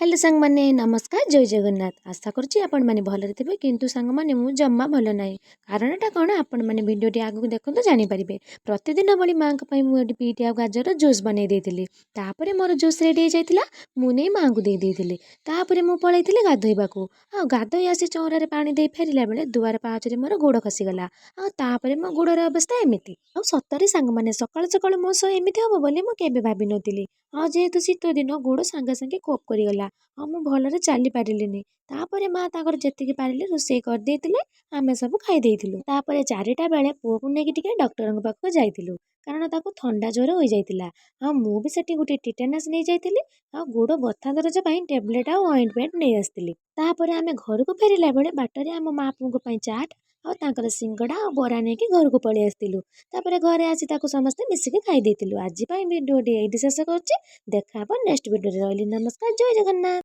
Hello सांग माने नमस्कार जय जगन्नाथ आशा करुच्ची आपण माने भलरे थिबे किंतु सांग माने मु जम्मा भल नाही कारणटा कौन आपण माने भिडियोटी आगु देखंतु जानि परिबे। प्रतिदिन भली मांक पई मु एटी बीट आ गाजर जूस बनै देइतिली। तापरे मोर जूस रेडी जाइतिला मु नै मांकु देइ देइतिली। तापरे मु पळैतिली गाधोइबाकू आ गाधोइ आसी चौरारे पानी देइ फेरिला बेले दुआर पाचरे मोर गोड़ खसीगला आ तापरे मो गोड़र अवस्था एमिति आ सतरे सांग माने सकाळ सकाळ मो सो एमिति हबो बोली मु केबे भाबी नथिली। आ जेहेतु शीत दिन गोड़ सांगे सांगे कोप करिगला आ मु भलरे चाली पारिलिनी। तापरे माँ ताकर जेतिकी पारिले रोषेई कर देइतिले आमे सब खाई देइथिलु। तापरे 4टा बेले पुओ को नेकी टिके डॉक्टर पाखକୁ जाइथिलु कारण ताको थंडा ज्वर होई जाइतिला। आ मु भी सेठी गुटे टिटेनास नै जाइतिली आ गोड़ बथा दरज पई टेबलेट आ ऑइंटमेंट नै आस्तिली। तापरे आमे घर को फेरिला बेले बाटरे आम माँ पुओ पई चाट आ ताकर सिंगड़ा आ बरा नेकी घर को पळी आस्तिलु। तापरे घरे आसी ताको समस्ते मिसिके खाई देइतिलु। आज पई वीडियो एठी शेष करछि। देखा हबो नेक्स्ट वीडियो रे। रहली नमस्कार जय जगन्नाथ।